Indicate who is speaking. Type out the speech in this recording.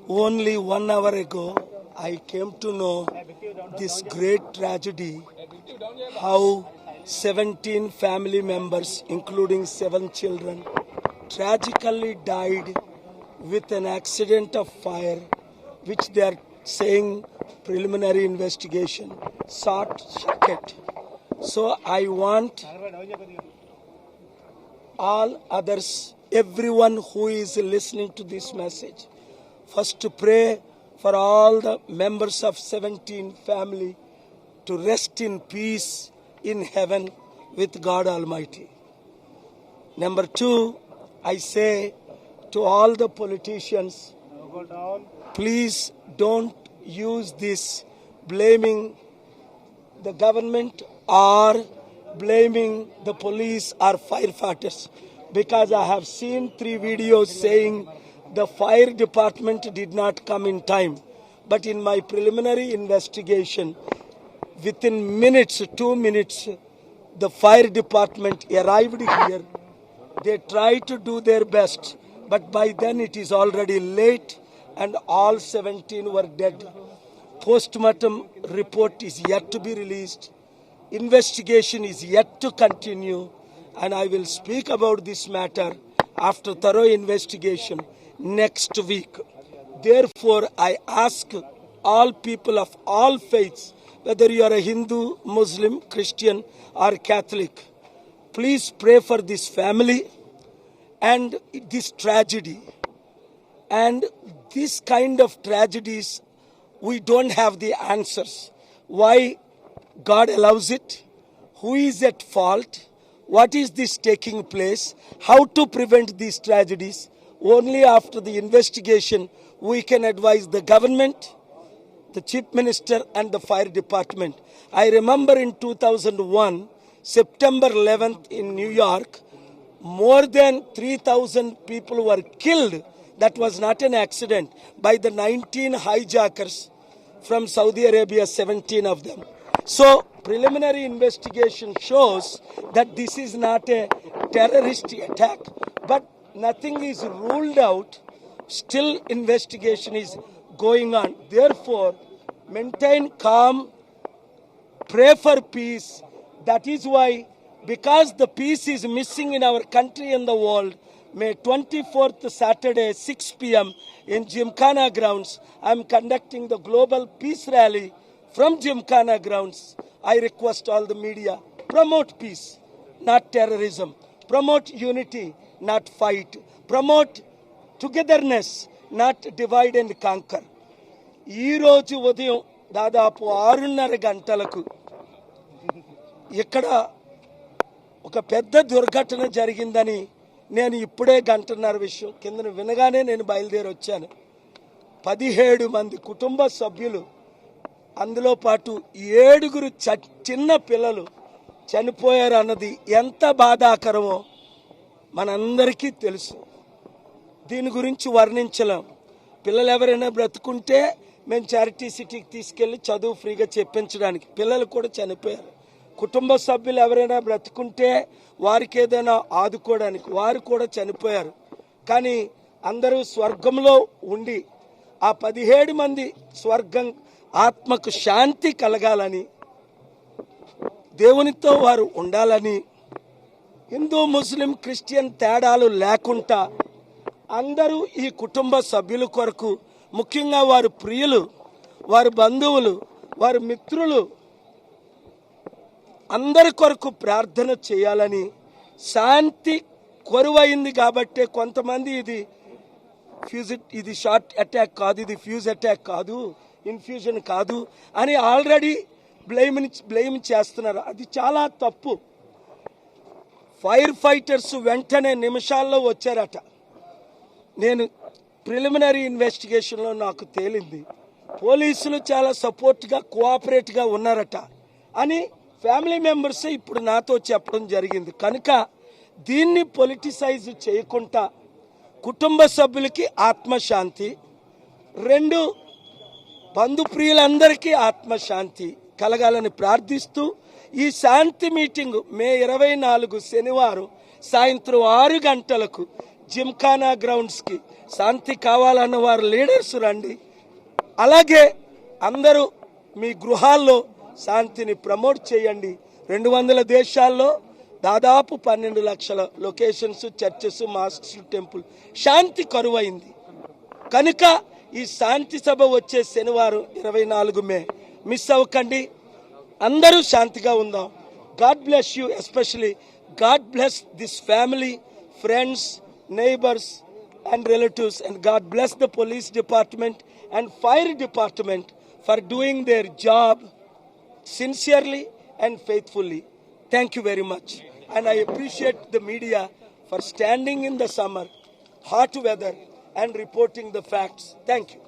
Speaker 1: Only 1 hour ago, I came to know this great tragedy, how 17 family members, including 7 children, tragically died with an accident of fire, which they are saying preliminary investigation, short circuit. So I want all others, everyone who is listening to this message, first to pray for all the members of 17 family to rest in peace in heaven with God Almighty. Number 2, I say to all the politicians, please don't use this blaming the government or blaming the police or firefighters, because I have seen 3 videos saying the fire department did not come in time. But in my preliminary investigation, within minutes, 2 minutes, the fire department arrived here. They tried to do their best, but by then it is already late and all 17 were dead. Postmortem report is yet to be released. Investigation is yet to continue, and I will speak about this matter after thorough investigation next week. Therefore, I ask all people of all faiths, whether you are a Hindu, Muslim, Christian or Catholic, please pray for this family and this tragedy. And this kind of tragedies, we don't have the answers. Why God allows it? Who is at fault? What is this taking place? How to prevent these tragedies? Only after the investigation we can advise the government, the chief minister and the fire department. I remember in 2001, September 11th in New York, more than 3,000 people were killed. That was not an accident, by the 19 hijackers from Saudi Arabia, 17 of them. So preliminary investigation shows that this is not a terrorist attack, but nothing is ruled out. Still investigation is going on. Therefore, maintain calm, pray for peace. That is why, because the peace is missing in our country and the world, May 24th Saturday 6 p.m. in Gymkhana grounds, I am conducting the global peace rally from Gymkhana grounds. I request all the media, promote peace, not terrorism. Promote unity, not fight. Promote togetherness, not divide and conquer. ఈ రోజు ఉదయం దాదాపు 6:30 గంటలకు ఇక్కడ ఒక పెద్ద దుర్ఘటన జరిగిందని నేను ఇప్పుడే 1:30 విషయం కింద వినగానే నేను బయలుదేరి వచ్చాను. 17 మంది కుటుంబ సభ్యులు, అందులో పాటు 7 చిన్న పిల్లలు చనిపోయారు అన్నది ఎంత బాధాకరమో మనందరికీ తెలుసు. దీని గురించి వర్ణించలేం. పిల్లలు ఎవరైనా బ్రతుకుంటే మేము చారిటీ సిటీకి తీసుకెళ్ళి చదువు ఫ్రీగా చెప్పించడానికి, పిల్లలు కూడా చనిపోయారు. కుటుంబ సభ్యులు ఎవరైనా బ్రతుకుంటే వారికి ఏదైనా ఆదుకోవడానికి, వారు కూడా చనిపోయారు. కానీ అందరూ స్వర్గంలో ఉండి ఆ 17 మంది స్వర్గం ఆత్మకు శాంతి కలగాలని, దేవునితో వారు ఉండాలని, హిందూ ముస్లిం క్రిస్టియన్ తేడాలు లేకుండా అందరూ ఈ కుటుంబ సభ్యుల కొరకు, ముఖ్యంగా వారి ప్రియులు, వారి బంధువులు, వారి మిత్రులు అందరి కొరకు ప్రార్థన చేయాలని, శాంతి కొరువైంది కాబట్టి కొంతమంది ఇది షార్ట్ అటాక్ కాదు, ఇది ఫ్యూజ్ అటాక్ కాదు, ఇన్ఫ్యూజన్ కాదు అని ఆల్రెడీ బ్లేమ్ చేస్తున్నారు. అది చాలా తప్పు. ఫైర్ ఫైటర్స్ వెంటనే నిమిషాల్లో వచ్చారట. నేను ప్రిలిమినరీ ఇన్వెస్టిగేషన్లో నాకు తేలింది, పోలీసులు చాలా సపోర్ట్గా కోఆపరేట్గా ఉన్నారట అని ఫ్యామిలీ మెంబర్స్ ఇప్పుడు నాతో చెప్పడం జరిగింది. కనుక దీన్ని పొలిటిసైజ్ చేయకుండా కుటుంబ సభ్యులకి ఆత్మశాంతి, 2 బంధుప్రియులందరికీ ఆత్మశాంతి కలగాలని ప్రార్థిస్తూ ఈ శాంతి మీటింగ్ మే 24 శనివారం సాయంత్రం 6 గంటలకు జిమ్ఖానా గ్రౌండ్స్కి శాంతి కావాలన్న వారు లీడర్స్ రండి. అలాగే అందరూ మీ గృహాల్లో శాంతిని ప్రమోట్ చేయండి. 200 దేశాల్లో దాదాపు 12 లక్షల లొకేషన్స్, చర్చెస్, మాస్క్స్, టెంపుల్ శాంతి కరువైంది. కనుక ఈ శాంతి సభ వచ్చే శనివారం 24 మే మిస్ అవ్వకండి. అందరూ శాంతిగా ఉందాం. God bless you, especially God bless this family, friends, neighbors and relatives, and God bless the police department and fire department for doing their job sincerely and faithfully. Thank you very much. And I appreciate the media for standing in the summer, hot weather and reporting the facts. Thank you.